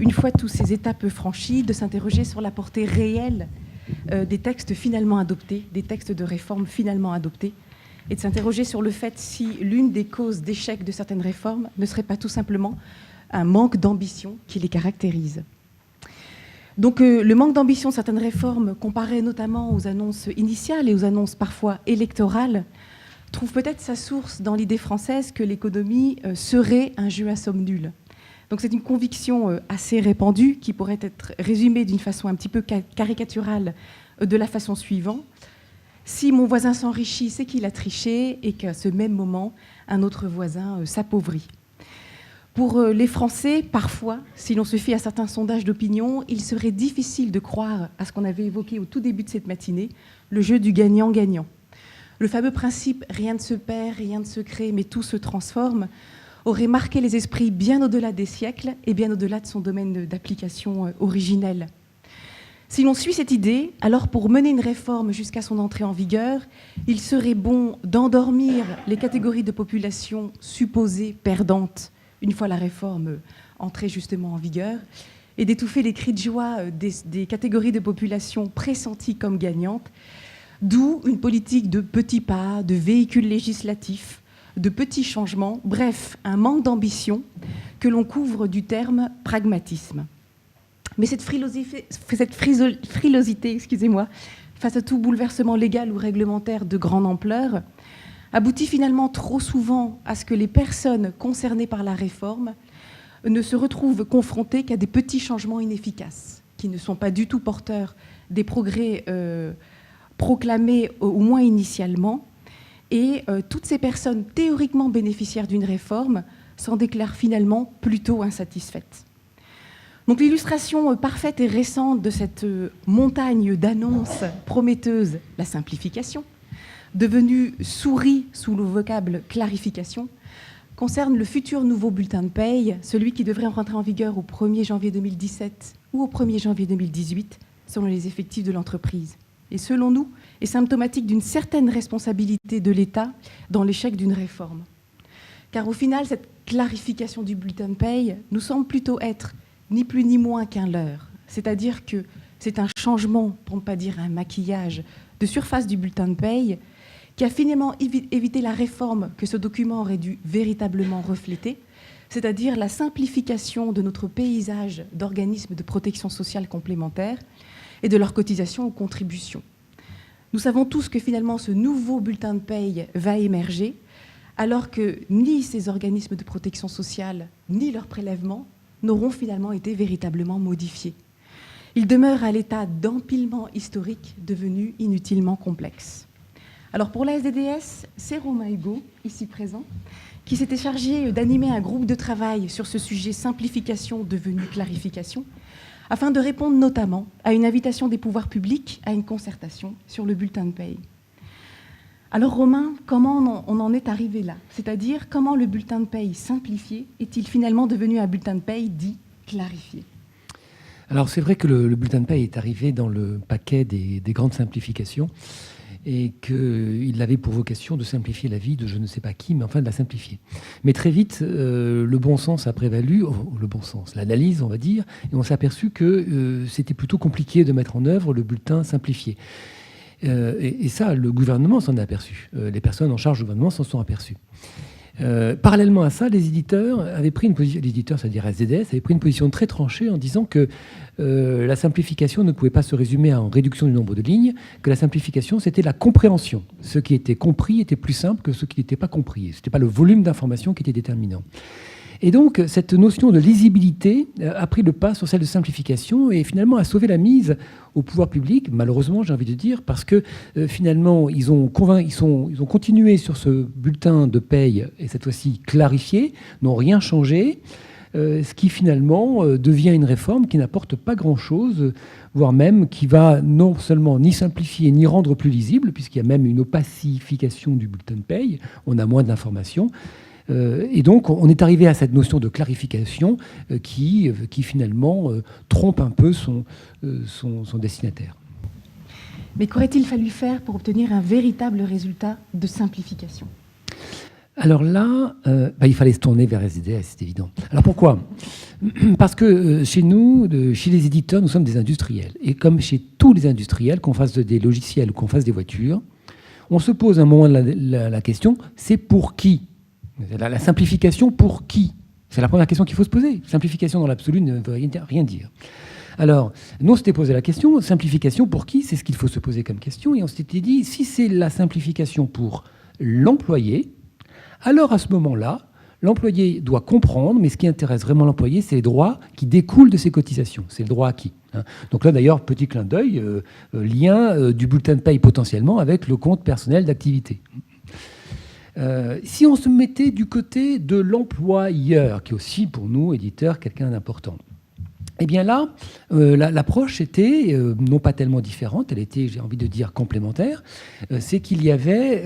une fois tous ces étapes franchies, de s'interroger sur la portée réelle des textes finalement adoptés, des textes de réforme finalement adoptés, et de s'interroger sur le fait si l'une des causes d'échec de certaines réformes ne serait pas tout simplement un manque d'ambition qui les caractérise. Donc le manque d'ambition de certaines réformes, comparé notamment aux annonces initiales et aux annonces parfois électorales, trouve peut-être sa source dans l'idée française que l'économie serait un jeu à somme nulle. Donc c'est une conviction assez répandue qui pourrait être résumée d'une façon un petit peu caricaturale de la façon suivante. Si mon voisin s'enrichit, c'est qu'il a triché et qu'à ce même moment, un autre voisin s'appauvrit. Pour les Français, parfois, si l'on se fie à certains sondages d'opinion, il serait difficile de croire à ce qu'on avait évoqué au tout début de cette matinée, le jeu du gagnant-gagnant. Le fameux principe « rien ne se perd, rien ne se crée, mais tout se transforme » aurait marqué les esprits bien au-delà des siècles et bien au-delà de son domaine d'application originel. Si l'on suit cette idée, alors pour mener une réforme jusqu'à son entrée en vigueur, il serait bon d'endormir les catégories de population supposées perdantes une fois la réforme entrée justement en vigueur et d'étouffer les cris de joie des catégories de population pressenties comme gagnantes, d'où une politique de petits pas, de véhicules législatifs, de petits changements, bref, un manque d'ambition que l'on couvre du terme pragmatisme. Mais cette frilosité, face à tout bouleversement légal ou réglementaire de grande ampleur, aboutit finalement trop souvent à ce que les personnes concernées par la réforme ne se retrouvent confrontées qu'à des petits changements inefficaces, qui ne sont pas du tout porteurs des progrès proclamés au moins initialement. Et toutes ces personnes théoriquement bénéficiaires d'une réforme s'en déclarent finalement plutôt insatisfaites. Donc l'illustration parfaite et récente de cette montagne d'annonces prometteuses, la simplification, devenue souris sous le vocable clarification, concerne le futur nouveau bulletin de paye, celui qui devrait rentrer en vigueur au 1er janvier 2017 ou au 1er janvier 2018, selon les effectifs de l'entreprise. Et selon nous, est symptomatique d'une certaine responsabilité de l'État dans l'échec d'une réforme. Car au final, cette clarification du bulletin de paye nous semble plutôt être ni plus ni moins qu'un leurre. C'est-à-dire que c'est un changement, pour ne pas dire un maquillage, de surface du bulletin de paye qui a finalement évité la réforme que ce document aurait dû véritablement refléter, c'est-à-dire la simplification de notre paysage d'organismes de protection sociale complémentaires et de leur cotisation aux contributions. Nous savons tous que finalement ce nouveau bulletin de paye va émerger, alors que ni ces organismes de protection sociale, ni leurs prélèvements n'auront finalement été véritablement modifiés. Ils demeurent à l'état d'empilement historique devenu inutilement complexe. Alors pour la SDDS, c'est Romain Hugo, ici présent, qui s'était chargé d'animer un groupe de travail sur ce sujet simplification devenu clarification, afin de répondre notamment à une invitation des pouvoirs publics à une concertation sur le bulletin de paye. Alors Romain, comment on en est arrivé là? C'est-à-dire comment le bulletin de paye simplifié est-il finalement devenu un bulletin de paye dit clarifié? Alors c'est vrai que le bulletin de paye est arrivé dans le paquet des grandes simplifications et qu'il avait pour vocation de simplifier la vie de je ne sais pas qui, mais enfin de la simplifier. Mais très vite, le bon sens a prévalu, le bon sens, l'analyse, on va dire, et on s'est aperçu que c'était plutôt compliqué de mettre en œuvre le bulletin simplifié. Et ça, le gouvernement s'en est aperçu. Les personnes en charge du gouvernement s'en sont aperçues. Parallèlement à ça, les éditeurs avaient pris une position, l'éditeur, c'est-à-dire SDDS, avait pris une position très tranchée en disant que la simplification ne pouvait pas se résumer en réduction du nombre de lignes, que la simplification, c'était la compréhension. Ce qui était compris était plus simple que ce qui n'était pas compris. Ce n'était pas le volume d'information qui était déterminant. Et donc, cette notion de lisibilité a pris le pas sur celle de simplification et finalement a sauvé la mise au pouvoir public, malheureusement, j'ai envie de dire, parce que finalement, ils ont continué sur ce bulletin de paye, et cette fois-ci clarifié, n'ont rien changé, ce qui finalement devient une réforme qui n'apporte pas grand-chose, voire même qui va non seulement ni simplifier ni rendre plus lisible, puisqu'il y a même une opacification du bulletin de paye, on a moins d'informations. Et donc, on est arrivé à cette notion de clarification qui finalement trompe un peu son destinataire. Mais qu'aurait-il fallu faire pour obtenir un véritable résultat de simplification ? Alors là, il fallait se tourner vers SDS, c'est évident. Alors pourquoi ? Parce que chez nous, chez les éditeurs, nous sommes des industriels. Et comme chez tous les industriels, qu'on fasse des logiciels ou qu'on fasse des voitures, on se pose à un moment la question, c'est pour qui ? La simplification pour qui ? C'est la première question qu'il faut se poser. Simplification dans l'absolu ne veut rien dire. Alors, nous, on s'était posé la question, simplification pour qui ? C'est ce qu'il faut se poser comme question. Et on s'était dit, si c'est la simplification pour l'employé, alors à ce moment-là, l'employé doit comprendre, mais ce qui intéresse vraiment l'employé, c'est les droits qui découlent de ses cotisations. C'est le droit acquis. Donc là, d'ailleurs, petit clin d'œil, lien du bulletin de paye potentiellement avec le compte personnel d'activité. Si on se mettait du côté de l'employeur, qui est aussi pour nous, éditeurs, quelqu'un d'important, eh bien là, l'approche était non pas tellement différente, elle était, j'ai envie de dire, complémentaire. C'est qu'il y avait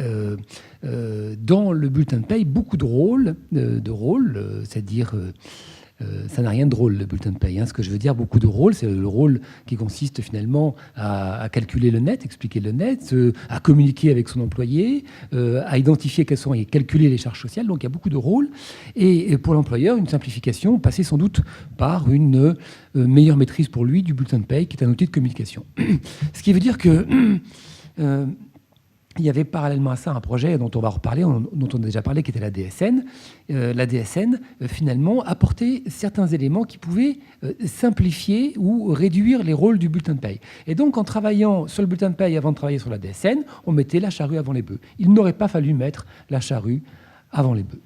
dans le bulletin de paye beaucoup de rôles, c'est-à-dire ça n'a rien de drôle, le bulletin de paye. Ce que je veux dire, beaucoup de rôles, c'est le rôle qui consiste finalement à calculer le net, expliquer le net, à communiquer avec son employé, à identifier quelles sont et calculer les charges sociales. Donc il y a beaucoup de rôles. Et pour l'employeur, une simplification passait sans doute par une meilleure maîtrise pour lui du bulletin de paye, qui est un outil de communication. Ce qui veut dire que il y avait parallèlement à ça un projet dont on va reparler, dont on a déjà parlé, qui était la DSN. La DSN, finalement, apportait certains éléments qui pouvaient simplifier ou réduire les rôles du bulletin de paye. Et donc, en travaillant sur le bulletin de paye avant de travailler sur la DSN, on mettait la charrue avant les bœufs. Il n'aurait pas fallu mettre la charrue avant les bœufs.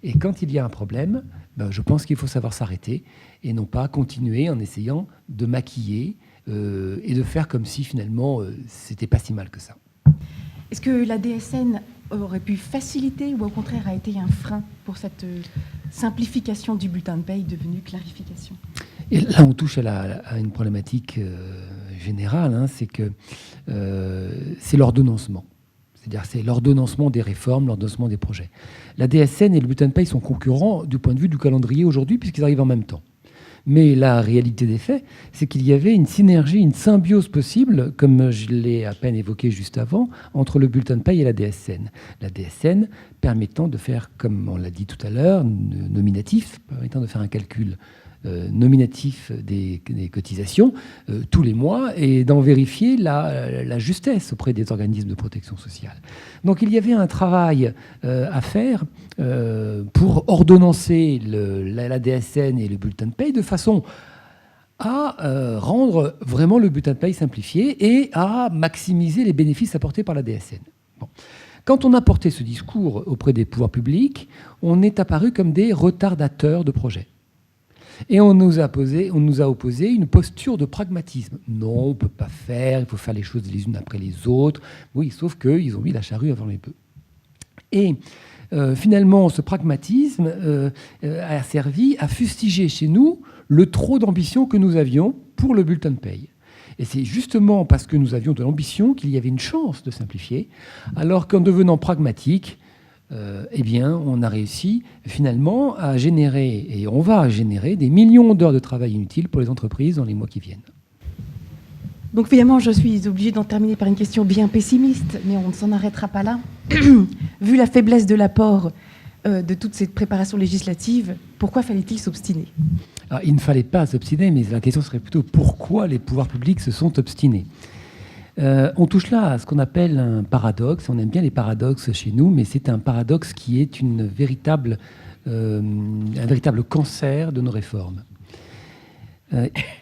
Et quand il y a un problème, je pense qu'il faut savoir s'arrêter et non pas continuer en essayant de maquiller et de faire comme si, finalement, c'était pas si mal que ça. Est-ce que la DSN aurait pu faciliter ou au contraire a été un frein pour cette simplification du bulletin de paye devenue clarification ? Et là, on touche à une problématique générale, c'est que c'est l'ordonnancement. C'est-à-dire c'est l'ordonnancement des réformes, l'ordonnancement des projets. La DSN et le bulletin de paye sont concurrents du point de vue du calendrier aujourd'hui puisqu'ils arrivent en même temps. Mais la réalité des faits, c'est qu'il y avait une synergie, une symbiose possible, comme je l'ai à peine évoqué juste avant, entre le bulletin de paye et la DSN. La DSN permettant de faire, comme on l'a dit tout à l'heure, nominatif, permettant de faire un calcul nominatif des cotisations tous les mois et d'en vérifier la justesse auprès des organismes de protection sociale. Donc il y avait un travail à faire pour ordonnancer la DSN et le bulletin de paye de façon à rendre vraiment le bulletin de paye simplifié et à maximiser les bénéfices apportés par la DSN. Bon. Quand on a porté ce discours auprès des pouvoirs publics, on est apparu comme des retardateurs de projets. Et on nous a opposé une posture de pragmatisme. Non, on ne peut pas faire, il faut faire les choses les unes après les autres. Oui, sauf qu'ils ont mis la charrue avant les bœufs. Et finalement, ce pragmatisme a servi à fustiger chez nous le trop d'ambition que nous avions pour le bulletin de paye. Et c'est justement parce que nous avions de l'ambition qu'il y avait une chance de simplifier, alors qu'en devenant pragmatique, on a réussi finalement à générer, et on va générer, des millions d'heures de travail inutiles pour les entreprises dans les mois qui viennent. Donc finalement, je suis obligée d'en terminer par une question bien pessimiste, mais on ne s'en arrêtera pas là. Vu la faiblesse de l'apport de toute cette préparation législative, pourquoi fallait-il s'obstiner ? Alors, il ne fallait pas s'obstiner, mais la question serait plutôt pourquoi les pouvoirs publics se sont obstinés. On touche là à ce qu'on appelle un paradoxe. On aime bien les paradoxes chez nous, mais c'est un paradoxe qui est un véritable cancer de nos réformes.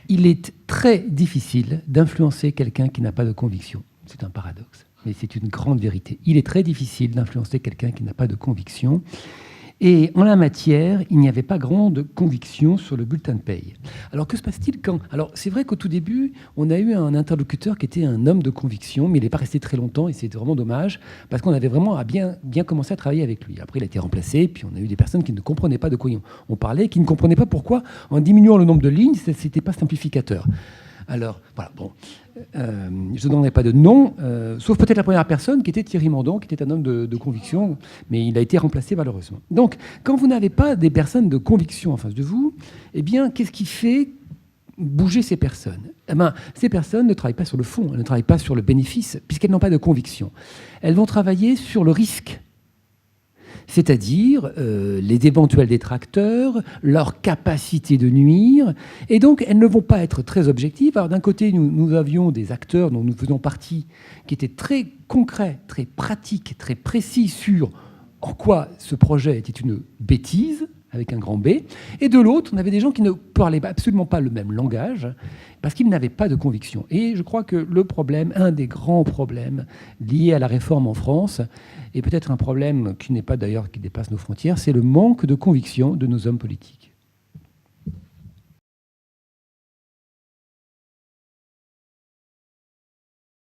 Il est très difficile d'influencer quelqu'un qui n'a pas de conviction. C'est un paradoxe, mais c'est une grande vérité. Il est très difficile d'influencer quelqu'un qui n'a pas de conviction. Et en la matière, il n'y avait pas grande conviction sur le bulletin de paye. Alors que se passe-t-il quand... Alors c'est vrai qu'au tout début, on a eu un interlocuteur qui était un homme de conviction, mais il n'est pas resté très longtemps et c'est vraiment dommage parce qu'on avait vraiment bien commencé à travailler avec lui. Après, il a été remplacé, puis on a eu des personnes qui ne comprenaient pas de quoi on parlait, qui ne comprenaient pas pourquoi, en diminuant le nombre de lignes, ce n'était pas simplificateur. Alors, voilà, bon, je ne donnerai pas de nom, sauf peut-être la première personne qui était Thierry Mandon, qui était un homme de conviction, mais il a été remplacé malheureusement. Donc, quand vous n'avez pas des personnes de conviction en face de vous, eh bien, qu'est-ce qui fait bouger ces personnes ? Eh bien, ces personnes ne travaillent pas sur le fond, elles ne travaillent pas sur le bénéfice, puisqu'elles n'ont pas de conviction. Elles vont travailler sur le risque. c'est-à-dire les éventuels détracteurs, leur capacité de nuire, et donc elles ne vont pas être très objectives. Alors d'un côté, nous avions des acteurs dont nous faisions partie, qui étaient très concrets, très pratiques, très précis sur en quoi ce projet était une bêtise, avec un grand B, et de l'autre, on avait des gens qui ne parlaient absolument pas le même langage, parce qu'ils n'avaient pas de conviction. Et je crois que le problème, un des grands problèmes liés à la réforme en France, et peut-être un problème qui n'est pas d'ailleurs qui dépasse nos frontières, c'est le manque de conviction de nos hommes politiques.